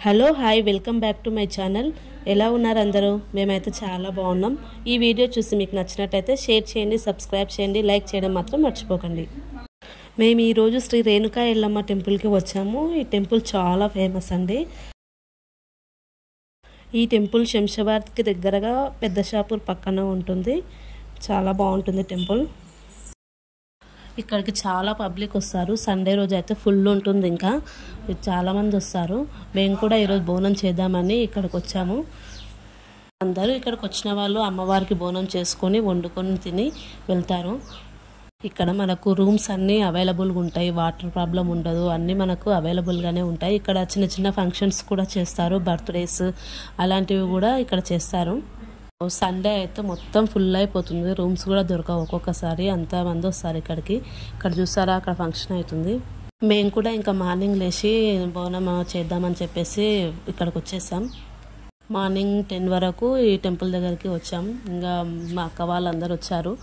Hello hi welcome back to my channel. ఎలా ఉన్నారు అందరూ? మేమైతే చాలా బాగున్నాం. ఈ వీడియో చూసి మీకు నచ్చినట్టయితే షేర్ చేయండి, సబ్స్క్రైబ్ చేయండి, లైక్ చేయడం మాత్రం మర్చిపోకండి. మేము ఈరోజు శ్రీ రేణుకా ఎల్లమ్మ టెంపుల్కి వచ్చాము. ఈ టెంపుల్ చాలా ఫేమస్ అండి. ఈ టెంపుల్ శంషాబాద్కి దగ్గరగా పెద్ద షాపూర్ పక్కన ఉంటుంది. చాలా బాగుంటుంది టెంపుల్. ఇక్కడికి చాలా పబ్లిక్ వస్తారు. సండే రోజు అయితే ఫుల్ ఉంటుంది. ఇంకా చాలామంది వస్తారు. మేము కూడా ఈరోజు బోనం చేద్దామని ఇక్కడికి వచ్చాము. అందరూ ఇక్కడికి వచ్చిన వాళ్ళు అమ్మవారికి బోనం చేసుకొని వండుకొని తిని వెళ్తారు. ఇక్కడ మనకు రూమ్స్ అన్నీ అవైలబుల్గా ఉంటాయి. వాటర్ ప్రాబ్లం ఉండదు. అన్నీ మనకు అవైలబుల్గానే ఉంటాయి. ఇక్కడ చిన్న చిన్న ఫంక్షన్స్ కూడా చేస్తారు. బర్త్డేస్ అలాంటివి కూడా ఇక్కడ చేస్తారు. సండే అయితే మొత్తం ఫుల్ అయిపోతుంది. రూమ్స్ కూడా దొరకవు. ఒక్కొక్కసారి అంతమంది వస్తారు ఇక్కడికి. ఇక్కడ చూసారా, అక్కడ ఫంక్షన్ అవుతుంది. మేము కూడా ఇంకా మార్నింగ్ లేచి బోనం చేద్దామని చెప్పేసి ఇక్కడికి వచ్చేసాం. మార్నింగ్ 10 వరకు ఈ టెంపుల్ దగ్గరికి వచ్చాం. ఇంకా మా అక్క వాళ్ళందరూ వచ్చారు.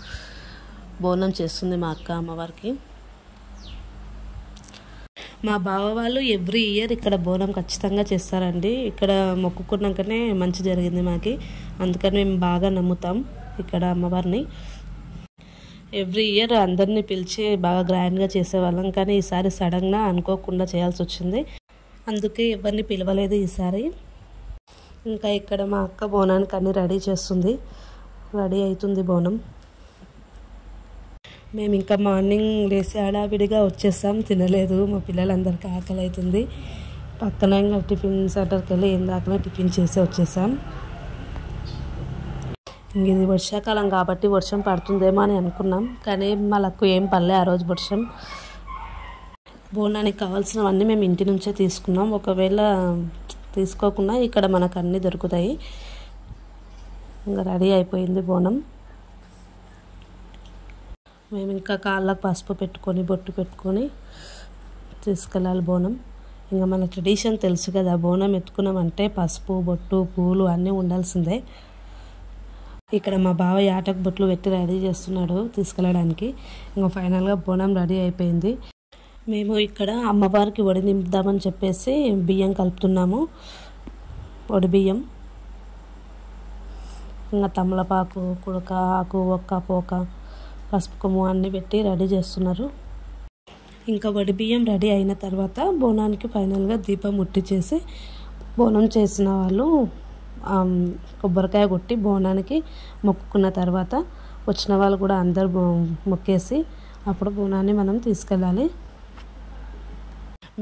బోనం చేస్తుంది మా అక్క అమ్మవారికి. మా బావ వాళ్ళు ఎవ్రీ ఇయర్ ఇక్కడ బోనం ఖచ్చితంగా చేస్తారండి. ఇక్కడ మొక్కుకున్నాకనే మంచి జరిగింది మాకి. అందుకని మేము బాగా నమ్ముతాం ఇక్కడ అమ్మవారిని. ఎవ్రీ ఇయర్ అందరినీ పిలిచి బాగా గ్రాండ్గా చేసేవాళ్ళం. కానీ ఈసారి సడన్గా అనుకోకుండా చేయాల్సి వచ్చింది. అందుకే ఎవరిని పిలవలేదు ఈసారి. ఇంకా ఇక్కడ మా అక్క బోనానికి అన్నీ రెడీ చేస్తుంది. రెడీ అవుతుంది బోనం. మేము ఇంకా మార్నింగ్ లేసి హడావిడిగా వచ్చేసాం. తినలేదు. మా పిల్లలందరికీ ఆకలి అవుతుంది. పక్కన ఇంకా టిఫిన్ సెంటర్కి వెళ్ళి ఇందాకనే టిఫిన్ చేసి వచ్చేసాం. ఇది వర్షాకాలం కాబట్టి వర్షం పడుతుందేమో అని అనుకున్నాం. కానీ మాకు ఏం పడలే ఆ రోజు వర్షం. బోనానికి కావాల్సినవన్నీ మేము ఇంటి నుంచే తీసుకున్నాం. ఒకవేళ తీసుకోకుండా ఇక్కడ మనకు అన్నీ దొరుకుతాయి. ఇంకా రెడీ అయిపోయింది బోనం. మేము ఇంకా కాళ్ళకు పసుపు పెట్టుకొని బొట్టు పెట్టుకొని తీసుకెళ్ళాలి బోనం. ఇంకా మన ట్రెడిషన్ తెలుసు కదా, బోనం ఎత్తుకున్నామంటే పసుపు బొట్టు పూలు అన్నీ ఉండాల్సిందే. ఇక్కడ మా బావ యాటకు బొట్లు పెట్టి రెడీ చేస్తున్నాడు తీసుకెళ్ళడానికి. ఇంకా ఫైనల్గా బోనం రెడీ అయిపోయింది. మేము ఇక్కడ అమ్మవారికి వడి నింపుదామని చెప్పేసి బియ్యం కలుపుతున్నాము. వడి బియ్యం, ఇంకా తమలపాకు, కుడక ఆకు, ఒక్క పోక, పసుపు కొమ్ము అన్నీ పెట్టి రెడీ చేస్తున్నారు. ఇంకా వడి బియ్యం రెడీ అయిన తర్వాత బోనానికి ఫైనల్గా దీపం ముట్టించేసి బోనం చేసిన వాళ్ళు కొబ్బరికాయ కొట్టి బోనానికి మొక్కుకున్న తర్వాత వచ్చిన వాళ్ళు కూడా అందరు మొక్కేసి అప్పుడు బోనాన్ని మనం తీసుకెళ్ళాలి.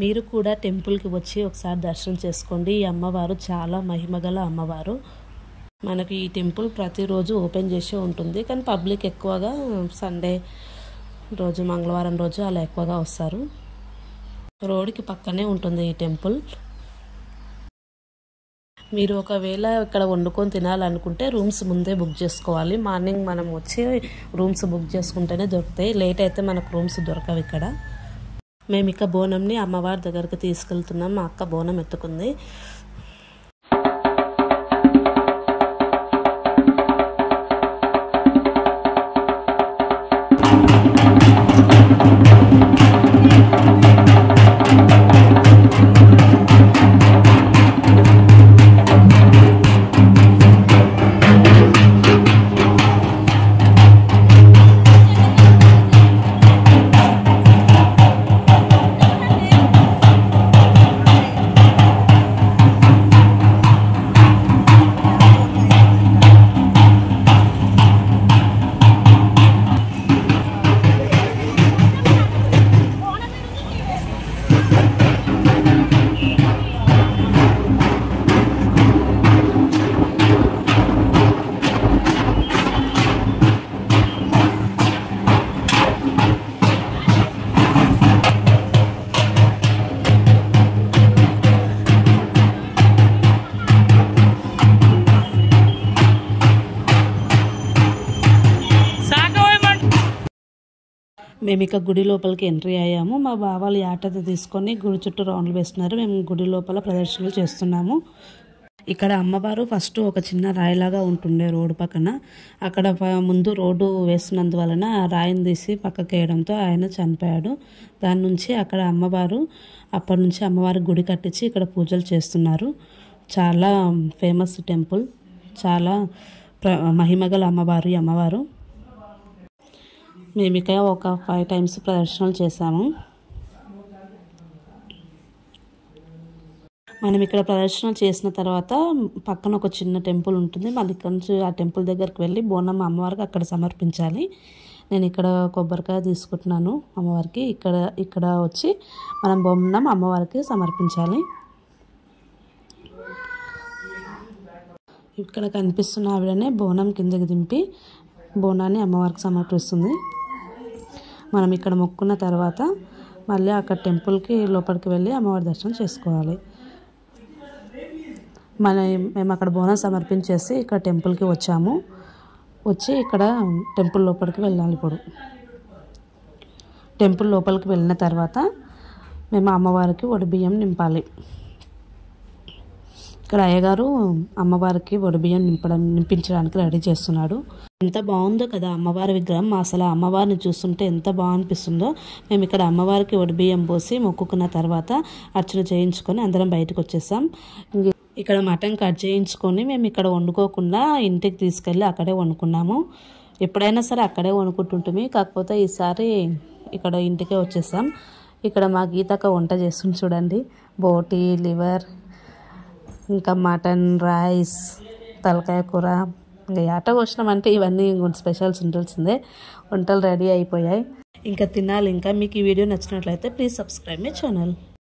మీరు కూడా టెంపుల్కి వచ్చి ఒకసారి దర్శనం చేసుకోండి. ఈ అమ్మవారు చాలా మహిమగల అమ్మవారు. మనకి ఈ టెంపుల్ ప్రతిరోజు ఓపెన్ చేసే ఉంటుంది. కానీ పబ్లిక్ ఎక్కువగా సండే రోజు, మంగళవారం రోజు అలా ఎక్కువగా వస్తారు. రోడ్డుకి పక్కనే ఉంటుంది ఈ టెంపుల్. మీరు ఒకవేళ ఇక్కడ వండుకొని తినాలనుకుంటే రూమ్స్ ముందే బుక్ చేసుకోవాలి. మార్నింగ్ మనం వచ్చి రూమ్స్ బుక్ చేసుకుంటేనే దొరుకుతాయి. లేట్ అయితే మనకు రూమ్స్ దొరకవు ఇక్కడ. మేము ఇక బోనంని అమ్మవారి దగ్గరికి తీసుకెళ్తున్నాం. మా అక్క బోనం ఎత్తుకుంది. మేము ఇక గుడి లోపలికి ఎంట్రీ అయ్యాము. మా బావాలు యాటతో తీసుకొని గుడి చుట్టూ రౌండ్లు వేస్తున్నారు. మేము గుడి లోపల ప్రదర్శనలు చేస్తున్నాము. ఇక్కడ అమ్మవారు ఫస్ట్ ఒక చిన్న రాయిలాగా ఉంటుండే రోడ్డు పక్కన. అక్కడ ముందు రోడ్డు వేస్తున్నందువలన ఆ రాయిని తీసి పక్కకి వేయడంతో ఆయన చనిపోయాడు. దాని నుంచి అక్కడ అమ్మవారు అప్పటి నుంచి అమ్మవారి గుడి కట్టించి ఇక్కడ పూజలు చేస్తున్నారు. చాలా ఫేమస్ టెంపుల్, చాలా మహిమగల అమ్మవారు. మేము ఇక్కడ ఒక 5 times ప్రదర్శనలు చేశాము. మనం ఇక్కడ ప్రదర్శన చేసిన తర్వాత పక్కన ఒక చిన్న టెంపుల్ ఉంటుంది. మళ్ళీ ఇక్కడ నుంచి ఆ టెంపుల్ దగ్గరికి వెళ్ళి బోనం అమ్మవారికి అక్కడ సమర్పించాలి. నేను ఇక్కడ కొబ్బరికాయ తీసుకుంటున్నాను అమ్మవారికి. ఇక్కడ వచ్చి మనం బోనం అమ్మవారికి సమర్పించాలి. ఇక్కడ కనిపిస్తున్న ఆవిడనే బోనం కిందకి దింపి బోనాన్ని అమ్మవారికి సమర్పిస్తుంది. మనం ఇక్కడ మొక్కున్న తర్వాత మళ్ళీ అక్కడ టెంపుల్కి లోపలికి వెళ్ళి అమ్మవారి దర్శనం చేసుకోవాలి. మేము అక్కడ బోనం సమర్పించేసి ఇక్కడ టెంపుల్కి వచ్చి ఇక్కడ టెంపుల్ లోపలికి వెళ్ళాలి. ఇప్పుడు టెంపుల్ లోపలికి వెళ్ళిన తర్వాత మేము అమ్మవారికి వడిబియ్యం నింపాలి. ఇక్కడ అయ్యగారు అమ్మవారికి వడిబియ్యం నింపించడానికి రెడీ చేస్తున్నాడు. ఎంత బాగుందో కదా అమ్మవారి విగ్రహం. అసలు అమ్మవారిని చూస్తుంటే ఎంత బాగా అనిపిస్తుందో. మేము ఇక్కడ అమ్మవారికి వడిబియ్యం పోసి మొక్కుకున్న తర్వాత అర్చన చేయించుకొని అందరం బయటకు వచ్చేసాం. ఇక్కడ మటన్ కట్ చేయించుకొని మేము ఇక్కడ వండుకోకుండా ఇంటికి తీసుకెళ్ళి అక్కడే వండుకున్నాము. ఎప్పుడైనా సరే అక్కడే వండుకుంటుంటుంది. కాకపోతే ఈసారి ఇక్కడ ఇంటికే వచ్చేసాం. ఇక్కడ మా గీతక్క వంట చేస్తుంది చూడండి. బోటి, లివర్, ఇంకా మటన్, రైస్, తలకాయ కూర, ఇంకా ఆట కోసినామంటే ఇవన్నీ స్పెషల్స్ ఉండాల్సిందే. వంటలు రెడీ అయిపోయాయి. ఇంకా తినాలి. ఇంకా మీకు ఈ వీడియో నచ్చినట్లయితే ప్లీజ్ సబ్స్క్రైబ్ మై ఛానల్.